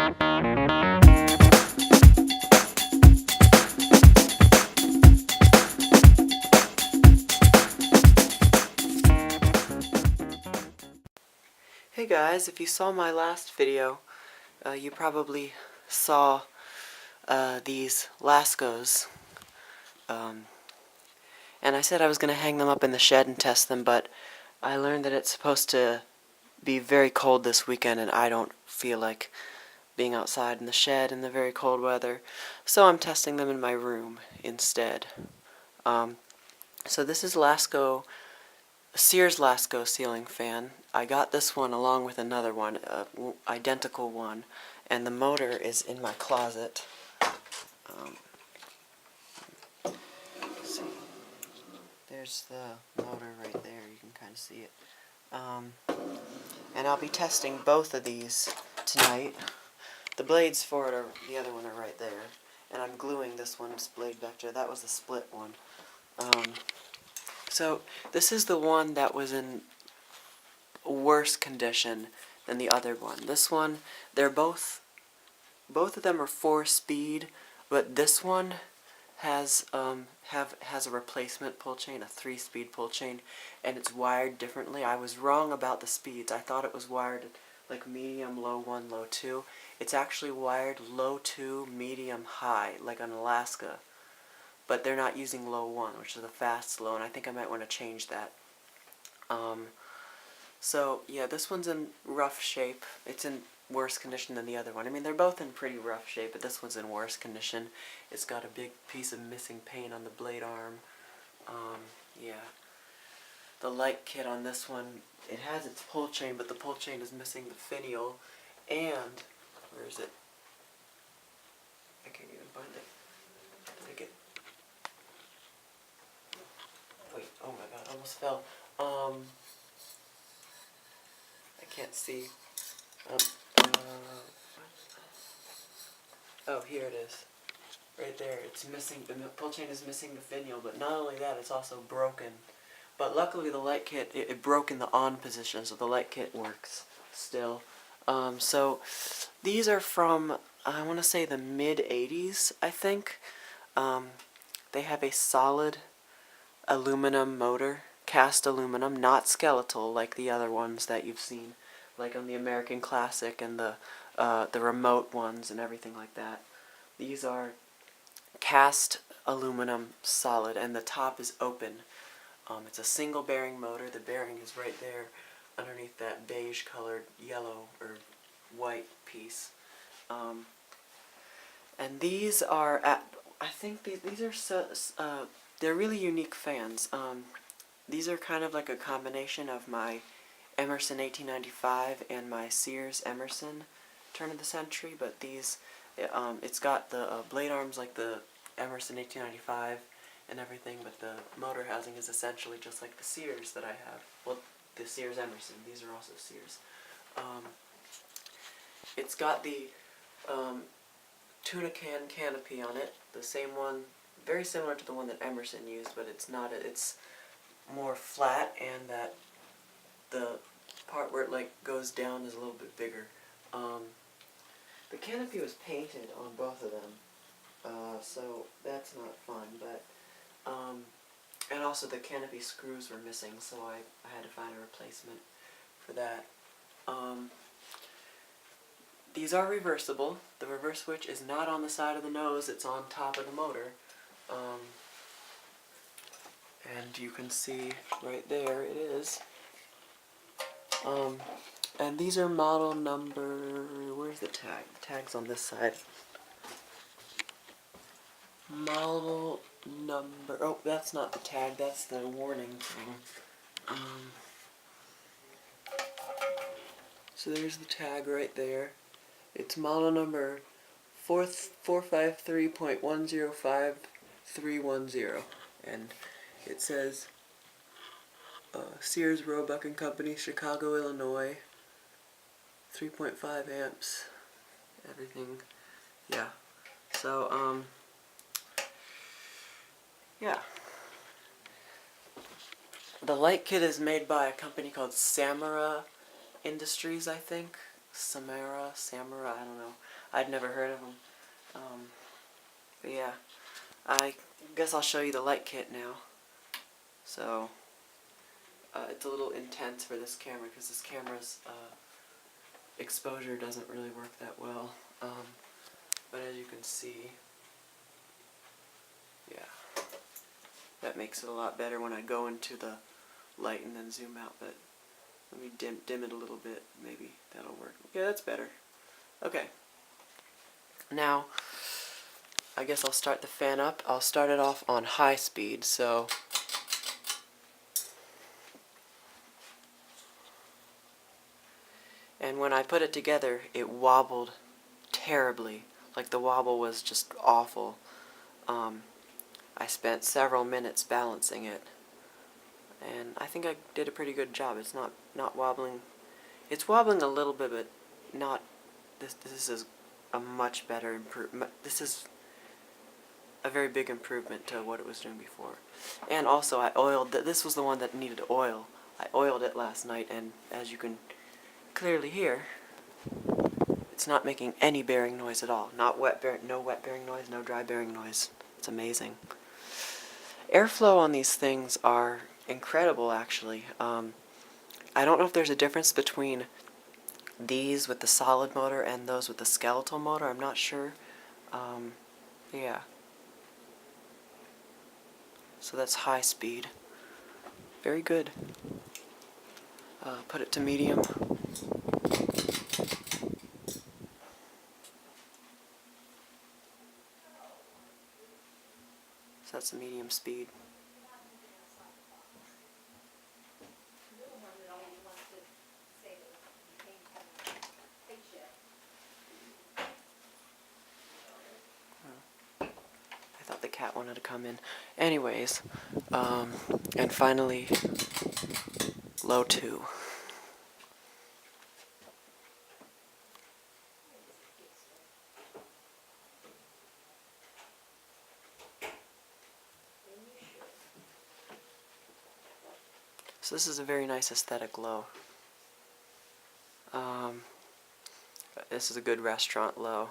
Hey guys, if you saw my last video, you probably saw these Laskos, and I said I was going to hang them up in the shed and test them, but I learned that it's supposed to be very cold this weekend, and I don't feel like being outside in the shed in the very cold weather, so I'm testing them in my room instead. So this is Lasko, Sears Lasko ceiling fan. I got this one along with another one, identical one, and the motor is in my closet. Let's see. There's the motor right there, you can kind of see it. And I'll be testing both of these tonight. The blades for it are, the other one are right there, and I'm gluing this one's blade back there. That was the split one. So this is the one that was in worse condition than the other one. This one, they're both of them are 4-speed, but this one has has a replacement pull chain, a 3-speed pull chain, and it's wired differently. I was wrong about the speeds. I thought it was wired like medium, low 1, low 2. It's actually wired low 2, medium, high, like an Alaska. But they're not using low 1, which is the fast slow, and I think I might want to change that. So yeah, this one's in rough shape. It's in worse condition than the other one. I mean, they're both in pretty rough shape, but this one's in worse condition. It's got a big piece of missing paint on the blade arm. Yeah. The light kit on this one, it has its pull chain, but the pull chain is missing the finial, and, where is it? I can't even find it. I think it, wait, oh my god, I almost fell. I can't see. Oh, here it is. Right there. It's missing, the pull chain is missing the finial, but not only that, it's also broken. But luckily the light kit, it broke in the on position, so the light kit works still. So these are from, I want to say the mid-80s, I think. They have a solid aluminum motor, cast aluminum, not skeletal like the other ones that you've seen, like on the American Classic and the remote ones and everything like that. These are cast aluminum solid, and the top is open. It's a single bearing motor. The bearing is right there underneath that beige colored yellow or white piece. And these are, I think these are, they're really unique fans. These are kind of like a combination of my Emerson 1895 and my Sears Emerson turn of the century, but these, it's got the blade arms like the Emerson 1895 and everything, but the motor housing is essentially just like the Sears that I have. Well, the Sears Emerson. These are also Sears. It's got the tuna can canopy on it, the same one, very similar to the one that Emerson used, but it's not. It's more flat, and that the part where it like goes down is a little bit bigger. The canopy was painted on both of them, so that's not fun, but and also the canopy screws were missing, so I had to find a replacement for that. These are reversible. The reverse switch is not on the side of the nose, it's on top of the motor. And you can see right there it is. And these are model number, where's the tag? The tag's on this side. Model number, oh, that's not the tag, that's the warning thing. So there's the tag right there. It's model number 453.105310, and it says Sears Roebuck Co, Chicago, Illinois, 3.5 amps, everything, yeah. So, yeah. The light kit is made by a company called Samara Industries, I think. Samara, I don't know. I'd never heard of them. But yeah, I guess I'll show you the light kit now. So, it's a little intense for this camera because this camera's exposure doesn't really work that well. But as you can see, yeah, that makes it a lot better when I go into the light and then zoom out. But let me dim it a little bit, maybe that'll work. Yeah, that's better. Okay. Now, I guess I'll start the fan up. I'll start it off on high speed, so and when I put it together, it wobbled terribly. Like the wobble was just awful. I spent several minutes balancing it, and I think I did a pretty good job. It's not wobbling. It's wobbling a little bit, but not. This is a much better improvement. This is a very big improvement to what it was doing before. And also, I oiled. This was the one that needed oil. I oiled it last night, and as you can clearly hear, it's not making any bearing noise at all. No wet bearing noise, no dry bearing noise. It's amazing. Airflow on these things are incredible, actually. I don't know if there's a difference between these with the solid motor and those with the skeletal motor. I'm not sure. Yeah. So that's high speed. Very good. Put it to medium. So that's the medium speed. I thought the cat wanted to come in. Anyways, and finally, low 2. So this is a very nice aesthetic low. This is a good restaurant low.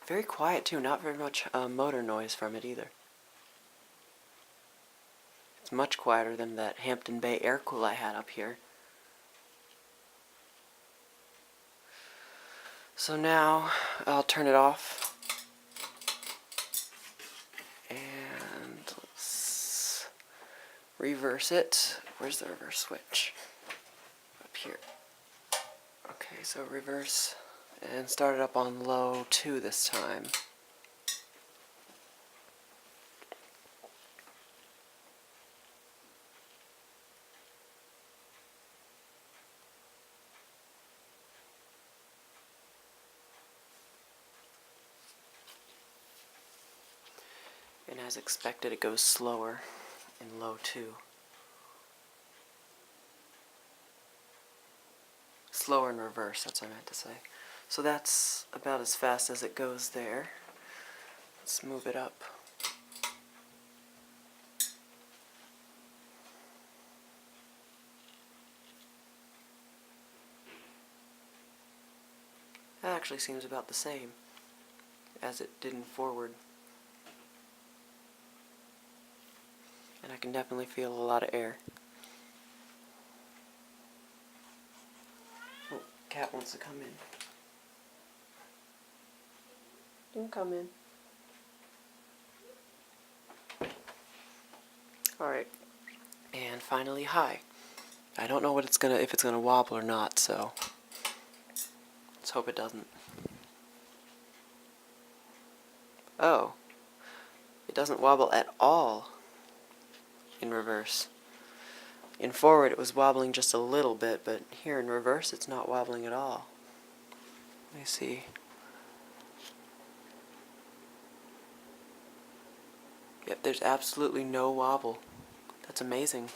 Very quiet too, not very much motor noise from it either. It's much quieter than that Hampton Bay air cool I had up here. So now I'll turn it off. And let's reverse it. Where's the reverse switch? Up here. Okay, so reverse and start it up on low 2 this time. And as expected, it goes slower in low 2. Slower in reverse, that's what I meant to say. So that's about as fast as it goes there. Let's move it up. That actually seems about the same as it did in forward. And I can definitely feel a lot of air. Oh, cat wants to come in. You can come in. Alright. And finally high. I don't know what it's gonna if it's gonna wobble or not, so let's hope it doesn't. Oh. It doesn't wobble at all in reverse. In forward it was wobbling just a little bit, but here in reverse it's not wobbling at all. Let me see. Yep, there's absolutely no wobble. That's amazing.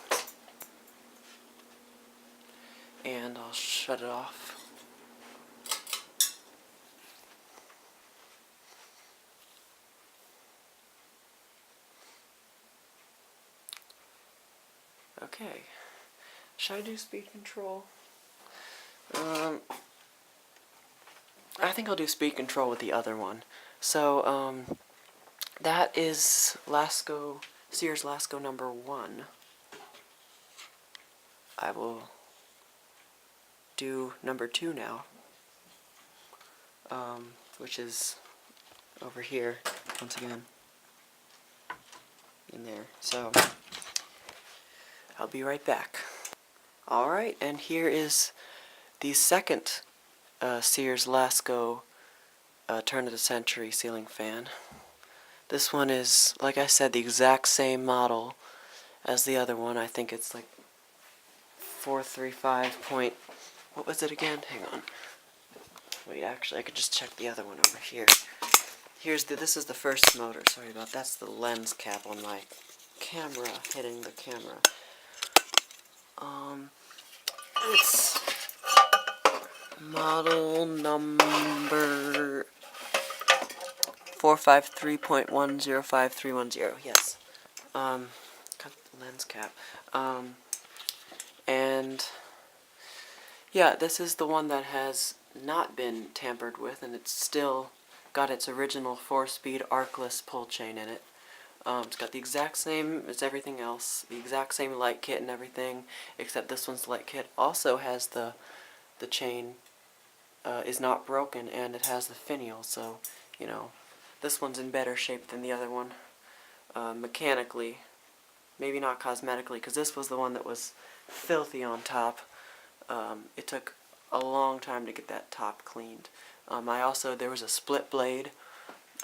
And I'll shut it off. Okay. Should I do speed control? I think I'll do speed control with the other one. So, that is Lasko, Sears Lasko number 1. I will do number 2 now, which is over here, once again, in there. So, I'll be right back. Alright, and here is the second Sears Lasko turn of the century ceiling fan. This one is, like I said, the exact same model as the other one. I think it's like 435 point, what was it again? Hang on. Wait, actually I could just check the other one over here. This is the first motor, sorry about that. That's the lens cap on my camera, hitting the camera. It's model number 453.105310, yes. Got the lens cap. And yeah, this is the one that has not been tampered with, and it's still got its original 4-speed Arkless pull chain in it. It's got the exact same as everything else, the exact same light kit and everything, except this one's light kit also has the chain is not broken, and it has the finial, so, you know, this one's in better shape than the other one, mechanically, maybe not cosmetically, because this was the one that was filthy on top. It took a long time to get that top cleaned. There was a split blade.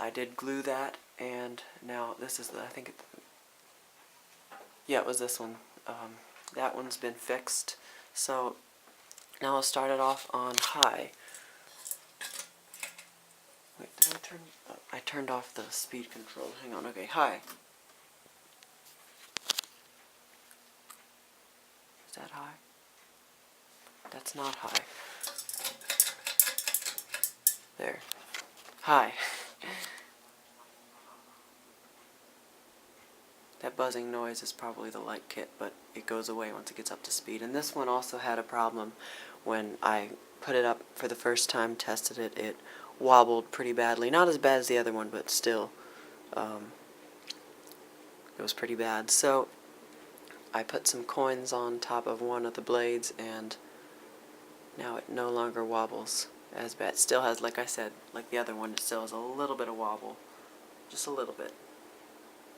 I did glue that, and now this is it was this one. That one's been fixed. So now I'll start it off on high. Wait, did I turned off the speed control. Hang on, okay, high. Is that high? That's not high. There. High. That buzzing noise is probably the light kit, but it goes away once it gets up to speed. And this one also had a problem when I put it up for the first time, tested it. It wobbled pretty badly. Not as bad as the other one, but still, it was pretty bad. So I put some coins on top of one of the blades, and now it no longer wobbles as bad. It still has, like I said, like the other one, it still has a little bit of wobble. Just a little bit.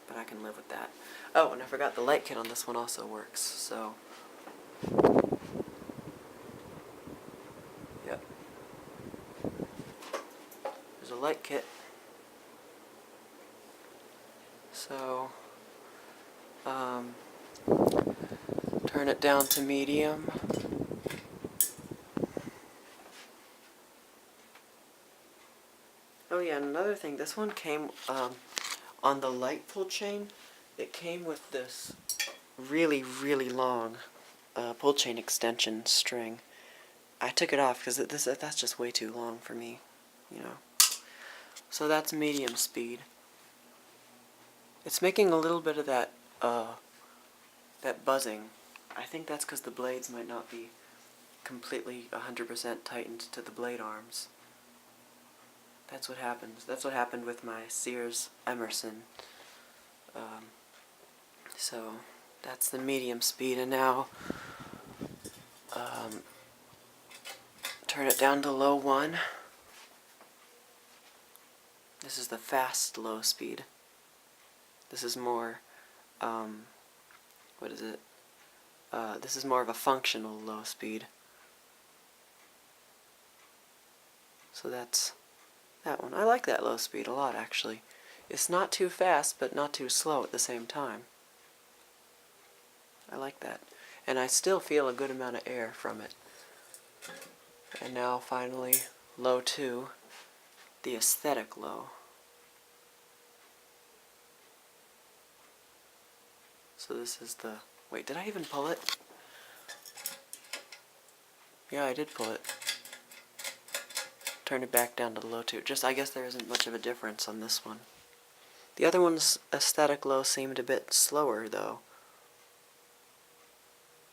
But I can live with that. Oh, and I forgot the light kit on this one also works, so. Yep. There's a light kit. So, turn it down to medium. Oh yeah, and another thing, this one came, on the light pull chain, it came with this really, really long pull chain extension string. I took it off because that's just way too long for me, you know. So that's medium speed. It's making a little bit of that buzzing. I think that's because the blades might not be completely 100% tightened to the blade arms. That's what happens. That's what happened with my Sears Emerson. So that's the medium speed, and now turn it down to low 1. This is the fast low speed. This is more, what is it? This is more of a functional low speed. So that's that one. I like that low speed a lot, actually. It's not too fast, but not too slow at the same time. I like that. And I still feel a good amount of air from it. And now, finally, low 2, the aesthetic low. So this is the... Wait, did I even pull it? Yeah, I did pull it. Turn it back down to the low 2. I guess there isn't much of a difference on this one. The other one's aesthetic low seemed a bit slower, though.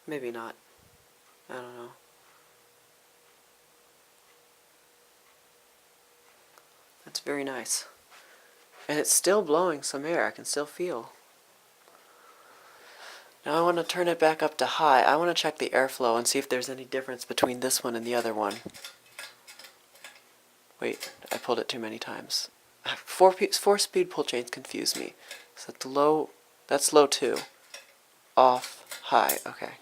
Maybe not. I don't know. That's very nice. And it's still blowing some air. I can still feel. Now I want to turn it back up to high. I want to check the airflow and see if there's any difference between this one and the other one. Wait, I pulled it too many times. Four-speed pull chains confuse me. So that's low 2. Off, high, okay.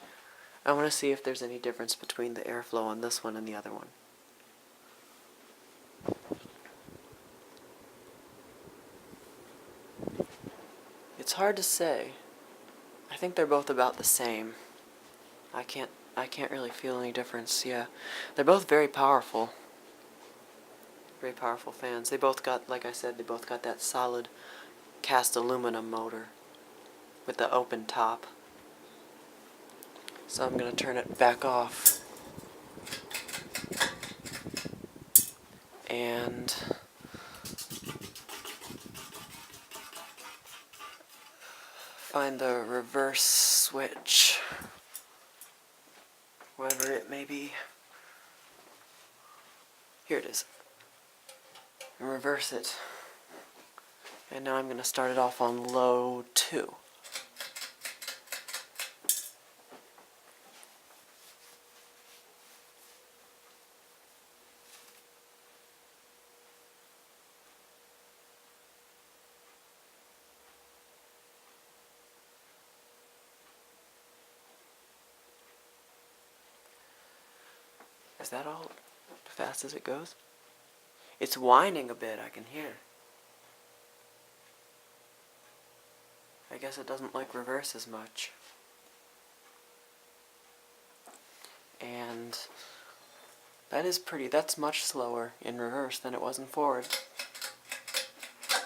I want to see if there's any difference between the airflow on this one and the other one. It's hard to say. I think they're both about the same. I can't really feel any difference, yeah. They're both very powerful. Very powerful fans. They both got, like I said, they both got that solid cast aluminum motor with the open top. So I'm going to turn it back off. And find the reverse switch. Whatever it may be. Here it is. And reverse it. And now I'm going to start it off on low 2. Is that all fast as it goes? It's whining a bit, I can hear. I guess it doesn't like reverse as much. And that's much slower in reverse than it was in forward. I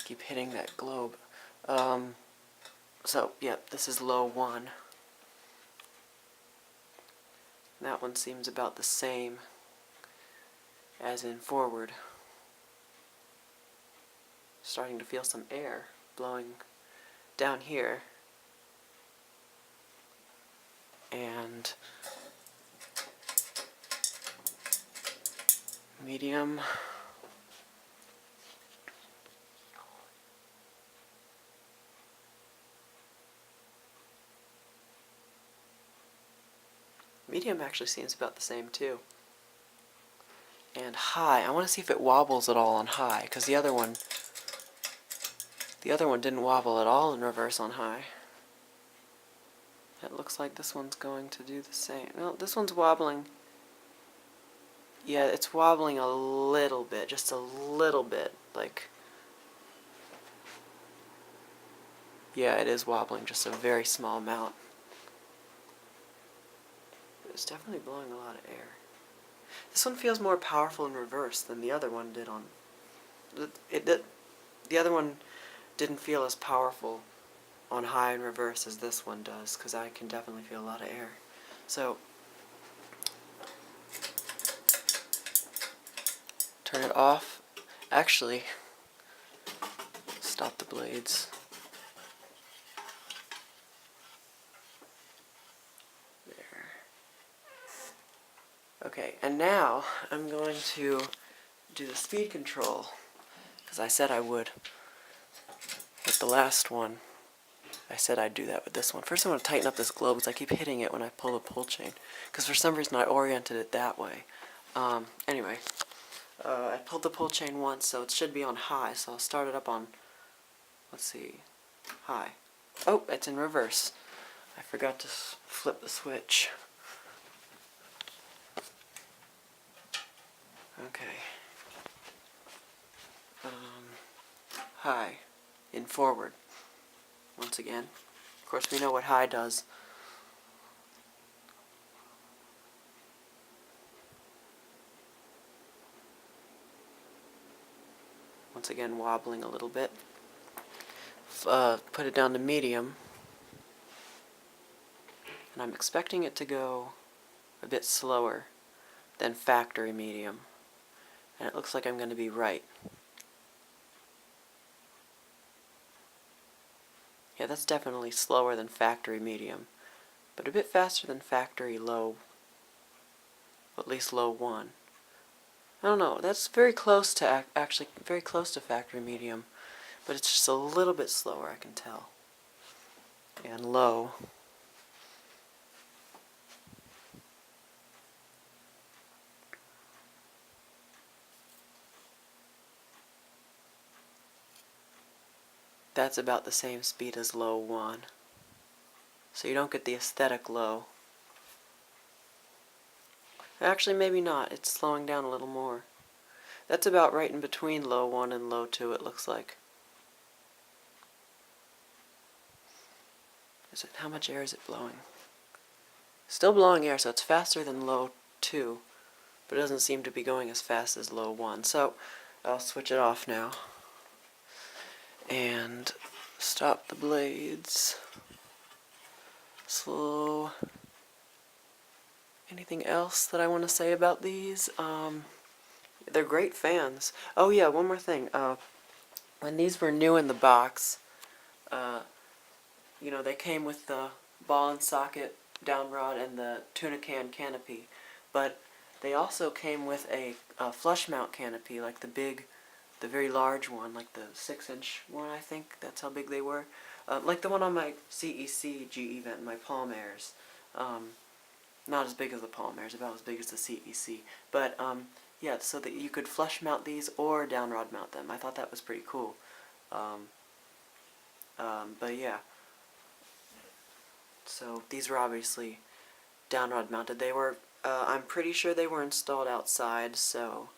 keep hitting that globe. So, yep, this is low 1. That one seems about the same as in forward. Starting to feel some air blowing down here. And medium. Medium actually seems about the same too. And high, I want to see if it wobbles at all on high, because the other one didn't wobble at all in reverse on high. It looks like this one's going to do the same. No, this one's wobbling. Yeah, it's wobbling a little bit, just a little bit, like. Yeah, it is wobbling, just a very small amount. It's definitely blowing a lot of air. This one feels more powerful in reverse than the other one did on... The other one didn't feel as powerful on high and reverse as this one does, because I can definitely feel a lot of air. So, turn it off. Actually, stop the blades. Okay, and now I'm going to do the speed control, because I said I would. With the last one, I said I'd do that with this one. First I want to tighten up this globe, because I keep hitting it when I pull the pull chain, because for some reason I oriented it that way. Anyway, I pulled the pull chain once, so it should be on high, so I'll start it up on, let's see, high. Oh, it's in reverse. I forgot to flip the switch. Okay. High. In forward. Once again. Of course, we know what high does. Once again, wobbling a little bit. Put it down to medium. And I'm expecting it to go a bit slower than factory medium. And it looks like I'm going to be right. Yeah, that's definitely slower than factory medium, but a bit faster than factory low, at least low 1. I don't know, that's very close to, actually very close to factory medium, but it's just a little bit slower, I can tell. And low. That's about the same speed as low 1. So you don't get the aesthetic low. Actually, maybe not. It's slowing down a little more. That's about right in between low 1 and low 2, it looks like. Is it? How much air is it blowing? Still blowing air, so it's faster than low 2, but it doesn't seem to be going as fast as low 1. So I'll switch it off now. And stop the blades. Slow. Anything else that I want to say about these? They're great fans. Oh yeah, one more thing. When these were new in the box, you know, they came with the ball and socket down rod and the tuna can canopy, but they also came with a flush mount canopy, like the very large one, like the 6-inch one, I think. That's how big they were. Like the one on my CEC GE vent, my Palm Airs. Not as big as the Palm Airs, about as big as the CEC. But yeah, so that you could flush mount these or down rod mount them. I thought that was pretty cool. But yeah. So these were obviously down rod mounted. They were, I'm pretty sure they were installed outside, so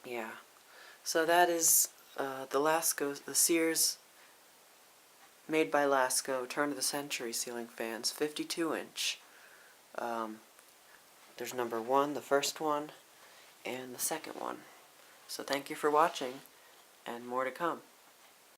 yeah. So that is the Lasko, the Sears made by Lasko turn of the century ceiling fans, 52-inch. There's number 1, the first one, and the second one. So thank you for watching, and more to come.